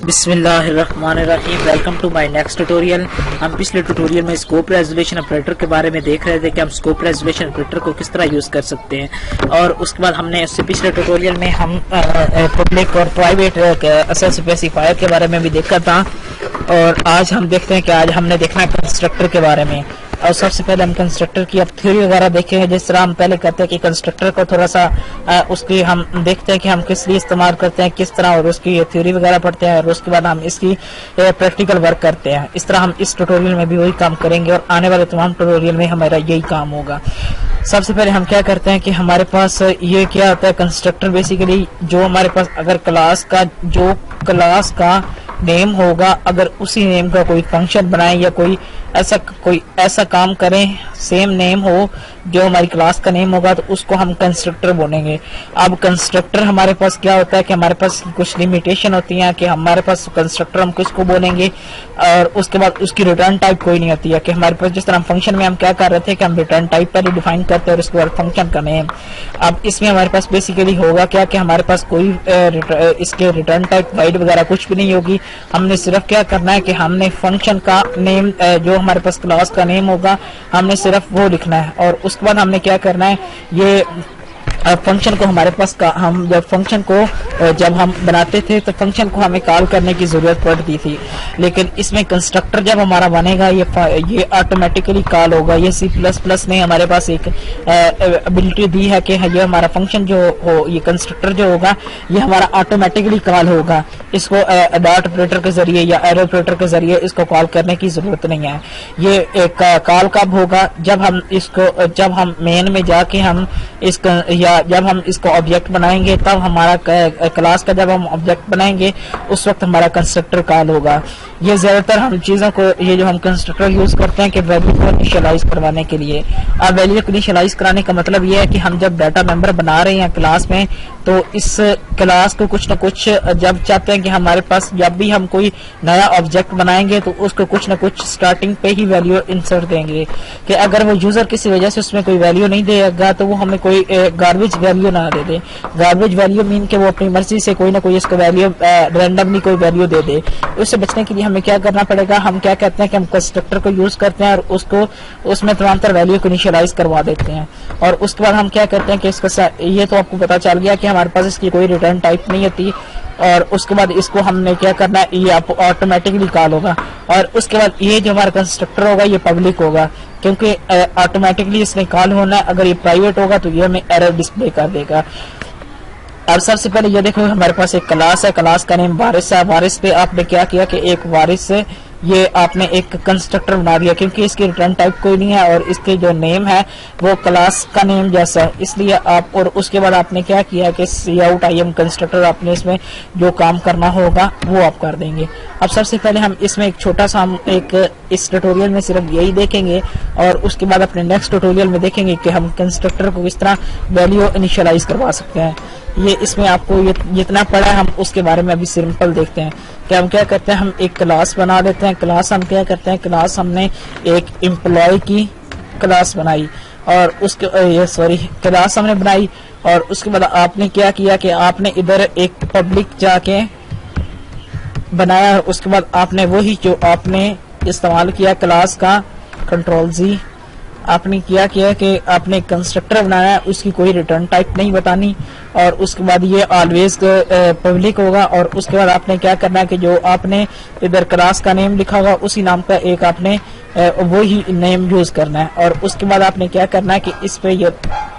بسم اللہ الرحمن الرحیم، welcome to my next tutorial. ہم پچھلے ٹیوٹوریل میں اسکوپ ریزولوشن آپریٹر کے بارے میں دیکھ رہے تھے کہ ہم اسکوپ ریزولوشن آپریٹر کو کس طرح یوز کر سکتے ہیں، اور اس کے بعد ہم نے اس سے پچھلے ٹیوٹوریل میں ہم پبلک اور پرائیویٹ اسپیسیفائر کے بارے میں بھی دیکھا تھا، اور آج ہم دیکھتے ہیں کہ آج ہم نے دیکھنا ہے کنسٹرکٹر کے بارے میں۔ اور سب سے پہلے ہم کنسٹرکٹر کی اب تھیوری وغیرہ دیکھیں گے، جس طرح ہم پہلے کہتے ہیں کہ کنسٹرکٹر کو تھوڑا سا اس کی ہم دیکھتے ہیں کہ ہم کس لیے استعمال کرتے ہیں، کس طرح، اور اس کی تھیوری وغیرہ پڑھتے ہیں، اور اس کے بعد ہم اس کی پریکٹیکل ورک کرتے ہیں۔ اس طرح ہم اس ٹیوٹوریل میں بھی وہی کام کریں گے، اور آنے والے تمام ٹیوٹوریل میں ہمارا یہی کام ہوگا۔ سب سے پہلے ہم کیا کرتے ہیں کہ ہمارے پاس یہ کیا ہوتا ہے کنسٹرکٹر، بیسیکلی جو ہمارے پاس اگر کلاس کا نیم ہوگا، اگر اسی نیم کا کوئی فنکشن بنائیں یا کوئی ایسا کام کریں، سیم نیم ہو جو ہماری کلاس کا نیم ہوگا، تو اس کو ہم کنسٹرکٹر بولیں گے۔ اب کنسٹرکٹر ہمارے پاس کیا ہوتا ہے کہ ہمارے پاس کچھ لمیٹیشن ہوتی ہیں کہ ہمارے پاس کنسٹرکٹر ہم کس کو بولیں گے، اور اس کے بعد اس کی ریٹرن ٹائپ کوئی نہیں ہوتی ہے کہ ہمارے پاس جس طرح فنکشن میں ہم کیا کر رہے تھے کہ ہم ریٹرن ٹائپ پہلے ڈیفائن کرتے ہیں اور اس کے بعد فنکشن کا نیم۔ اب اس میں ہمارے پاس بیسیکلی ہوگا کیا کہ ہمارے پاس کوئی اس کے ریٹرن ٹائپ وائڈ وغیرہ کچھ بھی نہیں ہوگی۔ ہم نے صرف کیا کرنا ہے کہ ہم نے فنکشن کا نیم جو ہمارے پاس کلاس کا نیم ہوگا ہم نے صرف وہ لکھنا ہے، اور اس کے بعد ہم نے کیا کرنا ہے، یہ فنکشن کو ہمارے پاس ہم جب فنکشن کو جب ہم بناتے تھے تو فنکشن کو ہمیں کال کرنے کی ضرورت پڑتی تھی، لیکن اس میں کنسٹرکٹر جب ہمارا بنے گا یہ آٹومیٹیکلی کال ہوگا۔ یہ C++ نے ہمارے پاس ایک ابیلٹی دی ہے کہ یہ ہمارا فنکشن جو ہو، یہ کنسٹرکٹر جو ہوگا یہ ہمارا آٹومیٹیکلی کال ہوگا، اس کو ڈاٹ آپریٹر کے ذریعے یا ایرو آپریٹر کے ذریعے اس کو کال کرنے کی ضرورت نہیں ہے۔ یہ کال کب ہوگا، جب ہم مین میں جا کے ہم جب ہم اس کو آبجیکٹ بنائیں گے، تب ہمارا کلاس کا جب ہم آبجیکٹ بنائیں گے اس وقت ہمارا کنسٹرکٹر کال ہوگا۔ یہ زیادہ تر ہم چیزوں کو یہ جو ہم کنسٹرکٹر یوز کرتے ہیں کہ ویلیو کو انیشلائز کروانے کے لیے۔ اب ویلیو کو انیشلائز کرانے کا مطلب یہ ہے کہ ہم جب ڈیٹا ممبر بنا رہے ہیں کلاس میں، تو اس کلاس کو کچھ نہ کچھ جب چاہتے ہیں کہ ہمارے پاس جب بھی ہم کوئی نیا آبجیکٹ بنائیں گے تو اس کو کچھ نہ کچھ سٹارٹنگ پہ ہی ویلیو انسرٹ دیں گے، کہ اگر وہ یوزر کسی وجہ سے اس میں کوئی ویلیو نہیں دے گا تو وہ ہمیں کوئی گاربیج ویلیو نہ دے دے۔ گاربیج ویلیو مین کہ وہ اپنی مرضی سے کوئی نہ کوئی اس کو ویلیو رینڈملی کوئی ویلیو دے دے۔ اس سے بچنے کے لیے ہمیں کیا کرنا پڑے گا، ہم کیا کہتے ہیں کہ ہم کنسٹرکٹر کو یوز کرتے ہیں اور اس میں تمام تر ویلیو کو انیشلائز کروا دیتے ہیں، اور اس کے بعد ہم کیا کرتے ہیں کہ اس کا یہ تو آپ کو پتا چل گیا کہ ہمارے پاس اس کی کوئی ریٹرن ٹائپ نہیں ہوتی، اور اس کے بعد اس کو ہم نے کیا کرنا ہے، یہ آٹومیٹکلی کال ہوگا، اور اس کے بعد یہ جو ہمارا کنسٹرکٹر ہوگا یہ پبلک ہوگا، کیونکہ آٹومیٹکلی اس نے کال ہونا ہے۔ اگر یہ پرائیویٹ ہوگا تو یہ ہمیں ایرر ڈسپلے کر دے گا۔ اب سب سے پہلے یہ دیکھو ہمارے پاس ایک کلاس ہے، کلاس کا نیم وارث ہے۔ وارث پہ آپ نے کیا کیا کہ ایک وارث یہ آپ نے ایک کنسٹرکٹر بنا دیا، کیونکہ اس کی ریٹرن ٹائپ کوئی نہیں ہے اور اس کے جو نیم ہے وہ کلاس کا نیم جیسا ہے، اس لیے آپ، اور اس کے بعد آپ نے کیا کیا کہ سی آؤٹ IM کنسٹرکٹر آپ نے اس میں جو کام کرنا ہوگا وہ آپ کر دیں گے۔ اب سب سے پہلے ہم اس میں ایک چھوٹا سا ہم اس ٹیوٹوریل میں صرف یہی دیکھیں گے، اور اس کے بعد اپنے نیکسٹ ٹیوٹوریل میں دیکھیں گے کہ ہم کنسٹرکٹر کو کس طرح ویلیو انیشلائز کروا سکتے ہیں۔ یہ اس میں آپ کو جتنا پڑا ہے ہم اس کے بارے میں ابھی سمپل دیکھتے ہیں کہ ہم کیا کرتے ہیں۔ ہم ایک کلاس بنا دیتے ہیں، کلاس ہم کیا کرتے ہیں، کلاس ہم نے ایک امپلائی کی کلاس بنائی، اور اس کے کلاس ہم نے بنائی، اور اس کے بعد آپ نے کیا کیا کہ آپ نے ادھر ایک پبلک جا کے بنایا، اس کے بعد آپ نے وہی جو آپ نے استعمال کیا کلاس کا کنٹرول-Z، آپ نے کیا کہ آپ نے کنسٹرکٹر بنایا ہے، اس کی کوئی ریٹرن ٹائپ نہیں بتانی، اور اس کے بعد یہ آلویز پبلک ہوگا، اور اس کے بعد آپ نے کیا کرنا ہے کہ جو آپ نے ادھر کلاس کا نیم لکھا ہوگا اسی نام کا ایک آپ نے وہی نیم یوز کرنا ہے، اور اس کے بعد آپ نے کیا کرنا ہے کہ اس پہ یہ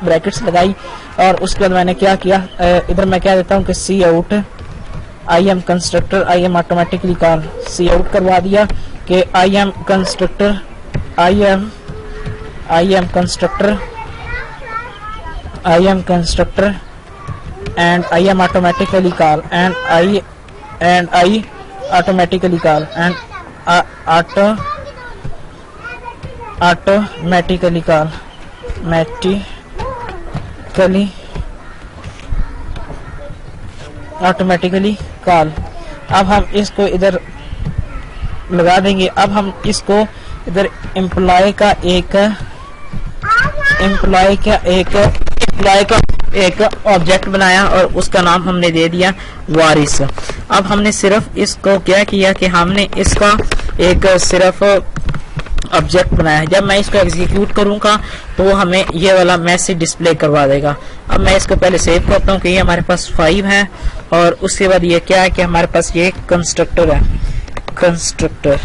بریکٹس لگائی، اور اس کے بعد میں نے کیا کیا، ادھر میں کیا دیتا ہوں کہ cout IM constructor IM automatically call, cout کروا دیا کہ IM constructor IM constructor and IM automatically call and I automatically call and automatically call۔ اب ہم اس کو ادھر لگا دیں گے۔ اب ہم اس کو ادھر امپلائی کا ایک آبجیکٹ بنایا اور اس کا نام ہم نے دے دیا وارث. اب ہم نے صرف اس کو کیا کیا کہ ہم نے اس کا ایک صرف آبجیکٹ بنایا. جب میں اس کو ایگزیکیوٹ کروں گا تو وہ ہمیں یہ والا میسج ڈسپلے کروا دے گا. اب میں اس کو پہلے سیو کرتا ہوں کہ یہ ہمارے پاس 5 ہے اور اس کے بعد یہ کیا ہے کہ ہمارے پاس یہ کنسٹرکٹر ہے, کنسٹرکٹر.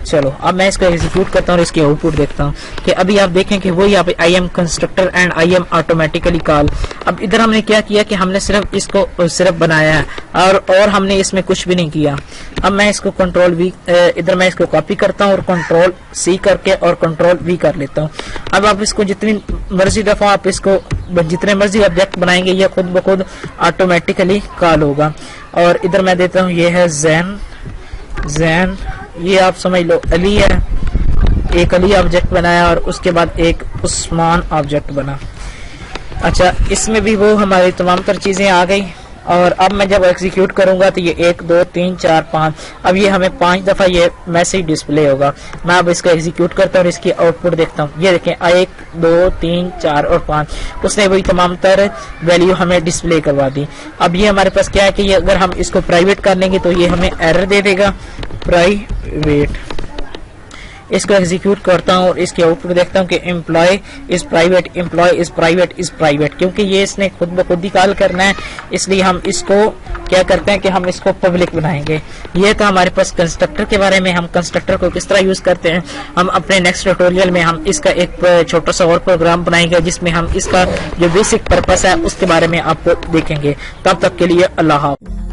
چلو اب میں اس کو ایگزیکیوٹ کرتا ہوں اور اس کی آؤٹ پٹ دیکھتا ہوں کہ ابھی آپ دیکھیں کہ وہ یہاں پہ I am constructor and I am automatically call. اب ادھر ہم نے کیا کیا کہ ہم نے صرف اس کو صرف بنایا ہے اور ہم نے اس میں کچھ بھی نہیں کیا. اب میں اس کو کنٹرول وی ادھر میں اس کو کاپی کرتا ہوں اور کنٹرول سی کر کے اور کنٹرول وی کر لیتا ہوں. اب آپ اس کو جتنی مرضی دفعہ آپ اس کو جتنے مرضی آبجیکٹ بنائیں گے یہ خود بخود آٹومیٹیکلی کال ہوگا. اور ادھر میں دیتا ہوں یہ ہے زین, یہ آپ سمجھ لو علی ہے, ایک علی آبجیکٹ بنایا اور اس کے بعد ایک عثمان آبجیکٹ بنا. اچھا اس میں بھی وہ ہماری تمام تر چیزیں آ گئی. اور اب میں جب ایگزیکیوٹ کروں گا تو یہ 1 2 3 4 5 اب یہ ہمیں 5 دفعہ یہ میسج ڈسپلے ہوگا. میں اب اس کو ایگزیکیوٹ کرتا ہوں اور اس کی آؤٹ پٹ دیکھتا ہوں. یہ دیکھیں 1 2 3 4 اور 5 اس نے وہی تمام تر ویلیو ہمیں ڈسپلے کروا دی. اب یہ ہمارے پاس کیا ہے کہ یہ اگر ہم اس کو پرائیویٹ کر لیں گے تو یہ ہمیں ایرر دے دے گا پرائیویٹ. اس کو ایگزیکیوٹ کرتا ہوں اور اس کی آؤٹ پٹ دیکھتا ہوں کہ employee is private, employee is private is private, کیونکہ یہ اس نے خود بخود ہی کال کرنا ہے اس لیے ہم اس کو کیا کرتے ہیں کہ ہم اس کو پبلک بنائیں گے. یہ تو ہمارے پاس کنسٹرکٹر کے بارے میں, ہم کنسٹرکٹر کو کس طرح یوز کرتے ہیں. ہم اپنے نیکسٹ ٹیوٹوریل میں ہم اس کا ایک چھوٹا سا اور پروگرام بنائیں گے جس میں ہم اس کا جو بیسک پرپس ہے اس کے بارے میں آپ کو دیکھیں گے. تب تک کے لیے اللہ حافظ.